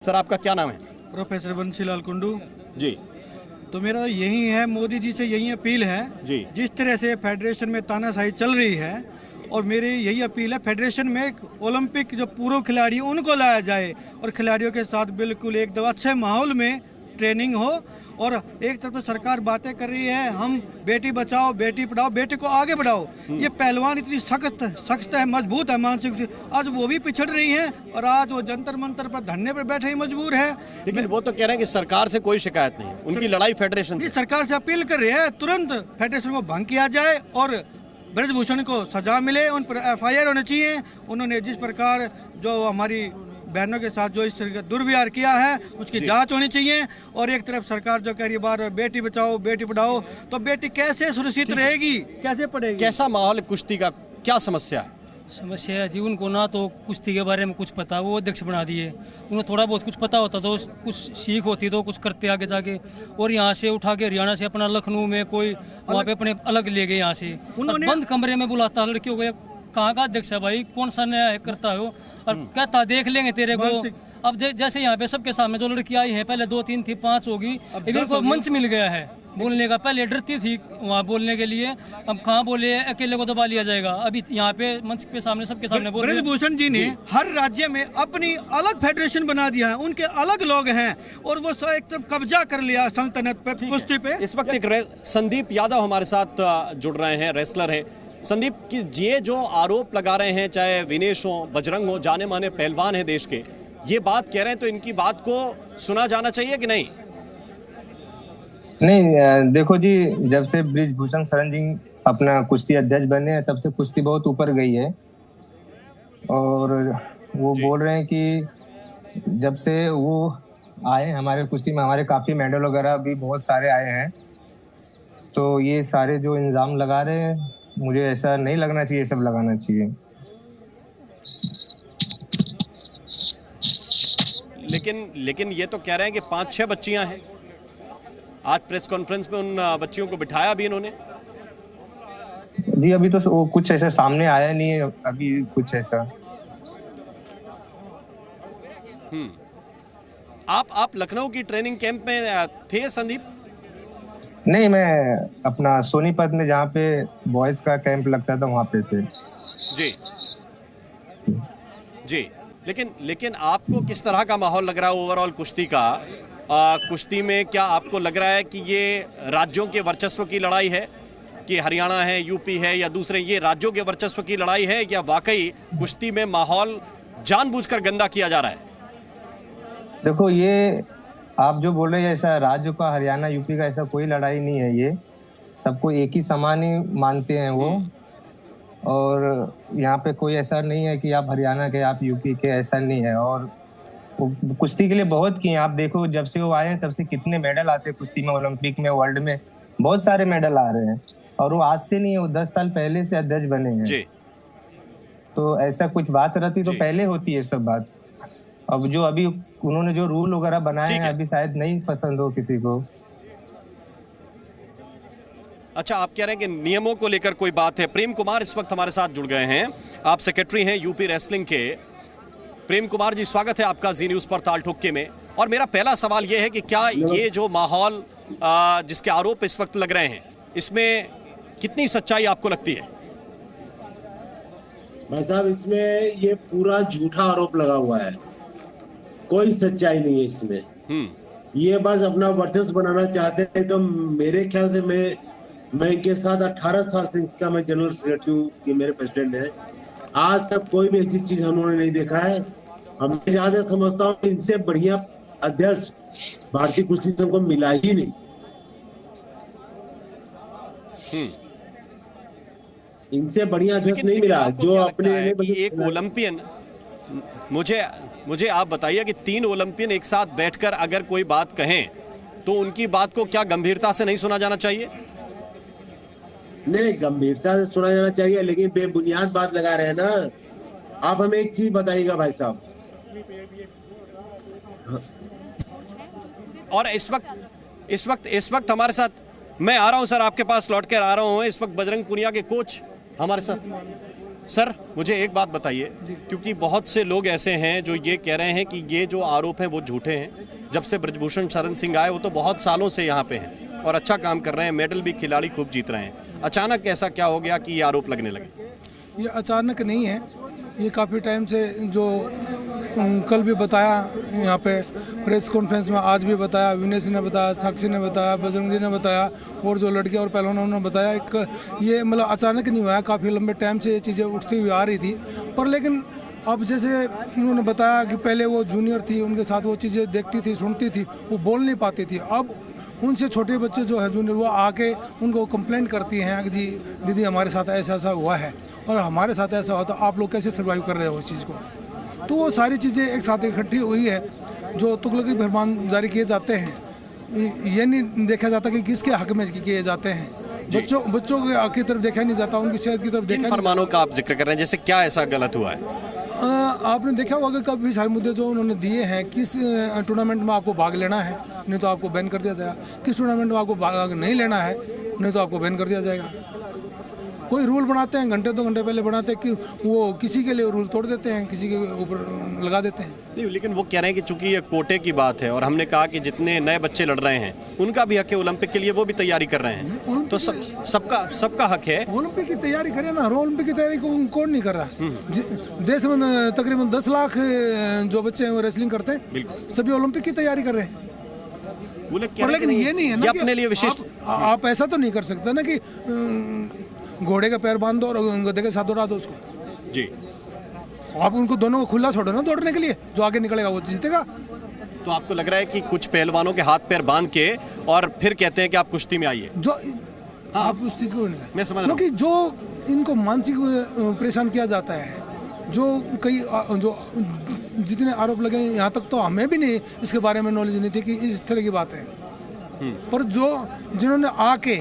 Sir आपका क्या नाम है? प्रोफेसर बंसीलाल कुंडू जी तो मेरा यही है, मोदी जी से यही अपील है जी जिस तरह से फेडरेशन में तानाशाही चल रही है, और मेरी यही अपील है फेडरेशन में ओलंपिक जो पूर्व खिलाड़ी उनको लाया जाए और खिलाड़ियों के साथ बिल्कुल एकदम अच्छे माहौल में ट्रेनिंग हो। और एक तरफ तो सरकार बातें कर रही है हम बेटी बचाओ बेटी पढ़ाओ बेटी को आगे बढ़ाओ, ये पहलवान इतनी सख्त है, मजबूत है मानसिक रूप से, आज वो भी पिछड़ रही हैं और आज वो जंतर मंतर पर धरने पर बैठे ही मजबूर है। लेकिन वो तो कह रहे हैं कि सरकार से कोई शिकायत नहीं, उनकी लड़ाई फेडरेशन से। सरकार से अपील कर रही है तुरंत फेडरेशन को भंग किया जाए और ब्रजभूषण को सजा मिले, उन पर FIR होने चाहिए। उन्होंने जिस प्रकार जो हमारी बहनों के साथ जो इस तरह का दुर्व्यवहार किया है उसकी जांच होनी चाहिए। और एक तरफ सरकार जो कह रही है बार बेटी बचाओ बेटी पढ़ाओ, तो बेटी कैसे सुरक्षित रहेगी, कैसे पढ़ेगी? कैसा माहौल है कुश्ती का, क्या समस्या है? समस्या है जी, उनको ना तो कुश्ती के बारे में कुछ पता, वो अध्यक्ष बना दिए। उन्हें थोड़ा बहुत कुछ पता होता तो कुछ सीख होती तो कुछ करते आगे जाके, और यहाँ से उठा के हरियाणा से अपना लखनऊ में कोई वहाँ पे अपने अलग ले गए यहाँ से, बंद कमरे में बुलाता लड़कियों को। कहाँ का अध्यक्ष है भाई, कौन सा नया करता हो, और कहता देख लेंगे तेरे को। अब जैसे यहाँ पे सबके सामने जो लड़की आई है, पहले 2 3 थी 5 होगी, इनको मंच मिल गया है बोलने का। पहले डरती थी वहाँ बोलने के लिए, अब कहाँ बोले, अकेले को दबा लिया जाएगा। अभी यहाँ पे मंच पे सामने सबके सामने बोल रहे हैं। ब्रजभूषण जी ने हर राज्य में अपनी अलग फेडरेशन बना दिया है, उनके अलग लोग हैं और वो एक तरफ कब्जा कर लिया सल्तनत पे, कुश्ती पे। इस वक्त एक संदीप यादव हमारे साथ जुड़ रहे हैं, रेसलर हैं। संदीप की ये जो आरोप लगा रहे हैं, चाहे विनेश हो बजरंग हो, जाने माने पहलवान हैं देश के, ये बात कह रहे हैं, तो इनकी बात को सुना जाना चाहिए कि नहीं? नहीं, देखो जी, जब से ब्रिजभूषण शरण जी अपना कुश्ती अध्यक्ष बने हैं तब से कुश्ती बहुत ऊपर गई है। और वो बोल रहे हैं कि जब से वो आए हमारे कुश्ती में, हमारे काफी मेडल वगैरह भी बहुत सारे आए हैं। तो ये सारे जो इल्जाम लगा रहे हैं, मुझे ऐसा नहीं लगना चाहिए, सब लगाना चाहिए। लेकिन ये तो कह रहे हैं कि 5-6 बच्चियां हैं। आज प्रेस कॉन्फ्रेंस में उन बच्चियों को बिठाया भी इन्होंने। जी अभी तो वो कुछ ऐसा सामने आया नहीं है, अभी कुछ ऐसा। आप लखनऊ की ट्रेनिंग कैंप में थे संदीप? नहीं, मैं अपना सोनीपत में जहाँ पे बॉयज का कैंप लगता था वहाँ पे थे। जी जी लेकिन आपको किस तरह का माहौल लग रहा है ओवरऑल कुश्ती का? कुश्ती में क्या आपको लग रहा है कि ये राज्यों के वर्चस्व की लड़ाई है, कि हरियाणा है, यूपी है या दूसरे, ये राज्यों के वर्चस्व की लड़ाई है, या वाकई कुश्ती में माहौल जानबूझकर गंदा किया जा रहा है? देखो, ये आप जो बोल रहे हैं ऐसा राज्य का, हरियाणा यूपी का, ऐसा कोई लड़ाई नहीं है। ये सबको एक ही समान ही मानते हैं वो। और यहाँ पे कोई ऐसा नहीं है कि आप हरियाणा के आप यूपी के, ऐसा नहीं है। और कुश्ती के लिए बहुत किए, आप देखो जब से वो आए हैं तब से कितने मेडल आते हैं कुश्ती में, ओलंपिक में, वर्ल्ड में बहुत सारे मेडल आ रहे हैं। और वो आज से नहीं है, वो 10 साल पहले से अध्यक्ष बने हैं जी। तो ऐसा कुछ बात रहती तो पहले होती है सब बात। अब जो अभी उन्होंने जो रूल वगैरह बनाए हैं अभी शायद नहीं पसंद हो किसी को। अच्छा, आप कह रहे हैं कि नियमों को लेकर कोई बात है। प्रेम कुमार इस वक्त हमारे साथ जुड़ गए हैं, आप सेक्रेटरी हैं यूपी रेसलिंग के। प्रेम कुमार जी, स्वागत है आपका जी न्यूज़ पर ताल ठोके में। और मेरा पहला सवाल यह है कि क्या ये जो माहौल जिसके आरोप इस वक्त लग रहे हैं, इसमें कितनी सच्चाई आपको लगती है? भाई साहब, इसमें ये पूरा झूठा आरोप लगा हुआ है, कोई सच्चाई नहीं है इसमें। ये बस अपना वर्चस्व बनाना चाहते हैं। तो मेरे ख्याल से मैं इनके साथ 18 साल से इनका मैं जनरल सेक्रेटरी हूँ, ये मेरे प्रेसिडेंट है। आज तक कोई भी ऐसी चीज हम लोगों ने नहीं देखा है। हम जहाँ तक समझता हूँ इनसे बढ़िया अध्यक्ष भारतीय कुश्ती संघ को मिला ही नहीं। इनसे बढ़िया अध्यक्ष नहीं मिला जो अपने एक ओलंपियन, मुझे आप बताइए कि 3 ओलंपियन एक साथ बैठकर अगर कोई बात कहें तो उनकी बात को क्या गंभीरता से नहीं सुना जाना चाहिए? नहीं, गंभीरता से सुना जाना चाहिए, लेकिन बेबुनियाद बात लगा रहे हैं ना। आप हमें एक चीज बताइएगा भाई साहब। और इस वक्त हमारे साथ, मैं आ रहा हूं सर, आपके पास लौट कर आ रहा हूं। इस वक्त बजरंग पुनिया के कोच हमारे साथ। सर मुझे एक बात बताइए, क्योंकि बहुत से लोग ऐसे हैं जो ये कह रहे हैं कि ये जो आरोप हैं वो झूठे हैं। जब से ब्रजभूषण शरण सिंह आए वो तो बहुत सालों से यहाँ पे हैं और अच्छा काम कर रहे हैं, मेडल भी खिलाड़ी खूब जीत रहे हैं। अचानक ऐसा क्या हो गया कि ये आरोप लगने लगे? ये अचानक नहीं है, ये काफ़ी टाइम से, जो कल भी बताया यहाँ पे प्रेस कॉन्फ्रेंस में, आज भी बताया, विनेश ने बताया, साक्षी ने बताया, बजरंग जी ने बताया और जो लड़के और पहलवानों ने बताया। ये मतलब अचानक नहीं हुआ है, काफ़ी लंबे टाइम से ये चीज़ें उठती हुई आ रही थी। पर लेकिन अब जैसे उन्होंने बताया कि पहले वो जूनियर थी, उनके साथ वो चीज़ें देखती थी, सुनती थी, वो बोल नहीं पाती थी। अब उनसे छोटे बच्चे जो है जूनियर, वो आके उनको कंप्लेंट करती हैं कि जी दीदी हमारे साथ ऐसा ऐसा हुआ है और हमारे साथ ऐसा हुआ, तो आप लोग कैसे सर्वाइव कर रहे हो उस चीज़ को। तो वो सारी चीज़ें एक साथ इकट्ठी हुई है। जो तुगलकी फरमान जारी किए जाते हैं, ये नहीं देखा जाता कि किसके हक में किए जाते हैं। बच्चों के हक की तरफ देखा नहीं जाता, उनकी सेहत की तरफ देखा नहीं। फरमानों का आप जिक्र कर रहे हैं, जैसे क्या ऐसा गलत हुआ है? आपने देखा होगा काफ़ी सारे मुद्दे जो उन्होंने दिए हैं, किस टूर्नामेंट में आपको भाग लेना है, नहीं तो आपको बैन कर दिया जाएगा, किस टूर्नामेंट में आपको भाग नहीं लेना है, नहीं तो आपको बैन कर दिया जाएगा। कोई रूल बनाते हैं, घंटे 2 घंटे पहले बनाते हैं कि वो किसी के लिए रूल तोड़ देते हैं, किसी के ऊपर लगा देते हैं। नहीं, लेकिन वो कह रहे हैं कि चूंकि ये कोटे की बात है और हमने कहा कि जितने नए बच्चे लड़ रहे हैं उनका भी हक है, ओलंपिक के लिए वो भी तैयारी कर रहे हैं, तो सबका हक है। ओलंपिक की तैयारी करें ना, ओलंपिक की तैयारी कौन नहीं कर रहा। देश में तकरीबन 10 लाख जो बच्चे हैं वो रेसलिंग करते हैं, सभी ओलंपिक की तैयारी कर रहे हैं। पर लेकिन ये नहीं है ना अपने लिए विशिष्ट, आप ऐसा तो नहीं कर सकते ना कि घोड़े का पैर बांध दो और गधे के साथ दौड़ा दो उसको। जी, आप उनको दोनों को खुला छोड़ो ना दौड़ने के लिए, जो आगे निकलेगा वो जीतेगा। तो आपको लग रहा है कि कुछ पहलवानों के हाथ पैर बांध के और फिर कहते हैं कि आप कुश्ती में आइए, जो आप उस चीज़ को नहीं, मैं समझ रहा हूं। क्योंकि जो इनको मानसिक परेशान किया जाता है, जो जो जितने आरोप लगे, यहाँ तक तो हमें भी नहीं इसके बारे में नॉलेज नहीं थी कि इस तरह की बात है। पर जिन्होंने आके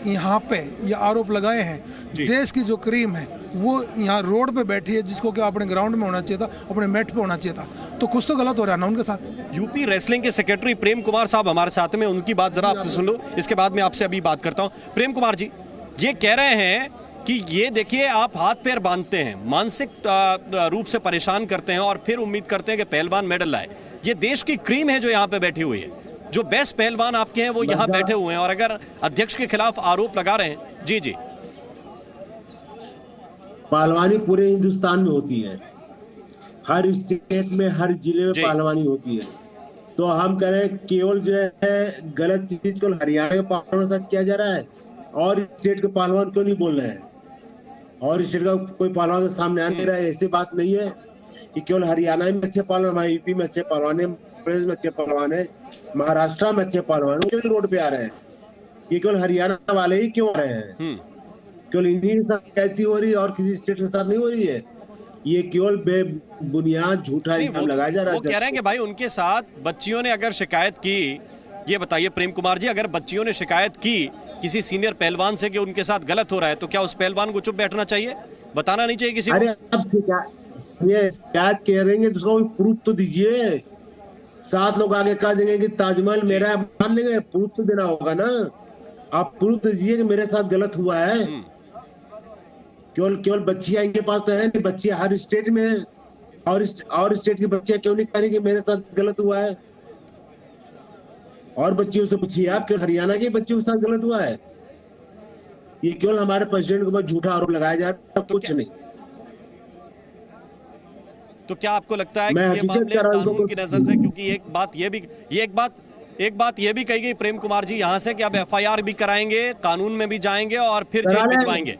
यहाँ पे ये आरोप लगाए हैं, देश की जो क्रीम है वो यहाँ रोड पे बैठी है, जिसको कि अपने ग्राउंड में होना चाहिए था, अपने मैट पे होना चाहिए था, तो कुछ तो गलत हो रहा है ना उनके साथ। यूपी रेसलिंग के सेक्रेटरी प्रेम कुमार साहब हमारे साथ में, उनकी बात जरा आप सुन लो, इसके बाद में आपसे अभी बात करता हूँ। प्रेम कुमार जी, ये कह रहे हैं कि ये देखिए आप हाथ पैर बांधते हैं, मानसिक रूप से परेशान करते हैं और फिर उम्मीद करते हैं कि पहलवान मेडल लाए। ये देश की क्रीम है जो यहाँ पे बैठी हुई है, जो बेस्ट पहलवान आपके हैं वो यहाँ बैठे हुए हैं, और अगर अध्यक्ष के खिलाफ आरोप लगा रहे हैं। जी जी, पहलवानी पूरे हिंदुस्तान में होती है, हर स्टेट में, हर जिले में पहलवानी होती है। तो हम कह रहे हैं केवल जो है गलत चीज को हरियाणा के पहलवानों के साथ किया जा रहा है, और स्टेट के पहलवान क्यों नहीं बोल रहे हैं, और स्टेट का कोई पहलवान सामने आ नहीं रहा है। ऐसी बात नहीं है कि केवल हरियाणा में अच्छे पहलवान, हमारे यूपी में अच्छे पहलवान है, प्रदेश में अच्छे पहलवान है, महाराष्ट्र में अच्छे पहलवान है, क्यों रोड पे आ रहे हैं? ये केवल हरियाणा वाले ही क्यों आ रहे हैं? केवल इन्हीं के साथ कैसी हो रही है और किसी स्टेट के साथ नहीं हो रही है? ये केवल बेबुनियाद झूठा इल्जाम लगाया जा रहा है। वो कह रहे हैं कि भाई उनके साथ बच्चियों ने अगर शिकायत की, ये बताइए प्रेम कुमार जी, अगर बच्चियों ने शिकायत की किसी सीनियर पहलवान से कि उनके साथ गलत हो रहा है, तो क्या उस पहलवान को चुप बैठना चाहिए, बताना नहीं चाहिए किसी को? अरे अब शिकायत कह रहे हैं, दूसरा कोई प्रूफ तो दीजिए। 7 लोग आगे कह देंगे कि ताजमहल मेरा है, मान लेंगे, प्रूफ तो देना होगा ना। आप प्रूफ तो दीजिए कि मेरे साथ गलत हुआ है। केवल बच्चियां इनके पास तो है नहीं, बच्चियां हर स्टेट में है, और स्टेट की बच्चियां क्यों नहीं कह रही कि मेरे साथ गलत हुआ है? और बच्चियों से पूछिए आप कि हरियाणा के बच्चों के साथ गलत हुआ है। ये केवल हमारे प्रेसिडेंट के ऊपर झूठा आरोप लगाया जा रहा है, कुछ नहीं। तो क्या आपको लगता है कि ये मामले कानून की नजर से, क्योंकि एक बात ये भी कही गई प्रेम कुमार जी यहाँ से कि अब FIR भी कराएंगे, कानून में भी जाएंगे और फिर जेल भिजवाएंगे?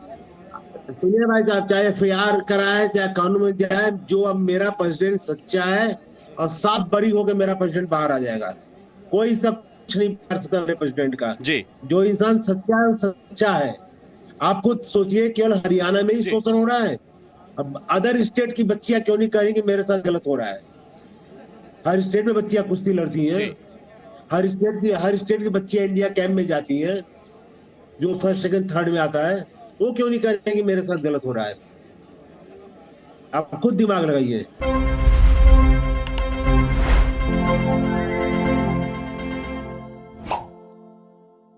सुनिए भाई साहब, चाहे FIR कराए चाहे कानून में जाए, जो अब मेरा प्रेसिडेंट सच्चा है और साफ बरी होकर मेरा प्रेसिडेंट बाहर आ जाएगा। कोई सब कुछ नहीं कर सकता मेरे प्रेसिडेंट का जी। जो इंसान सच्चा है वो सच्चा है। आप खुद सोचिए, केवल हरियाणा में ही शोषण हो रहा है, अब अदर स्टेट की बच्चियां क्यों नहीं कहेंगी मेरे साथ गलत हो रहा है? हर स्टेट में बच्चियां कुश्ती लड़ती हैं, हर स्टेट की बच्चियां इंडिया कैंप में जाती हैं, जो फर्स्ट सेकंड थर्ड में आता है, वो क्यों नहीं कहेंगे मेरे साथ गलत हो रहा है? आप खुद दिमाग लगाइए।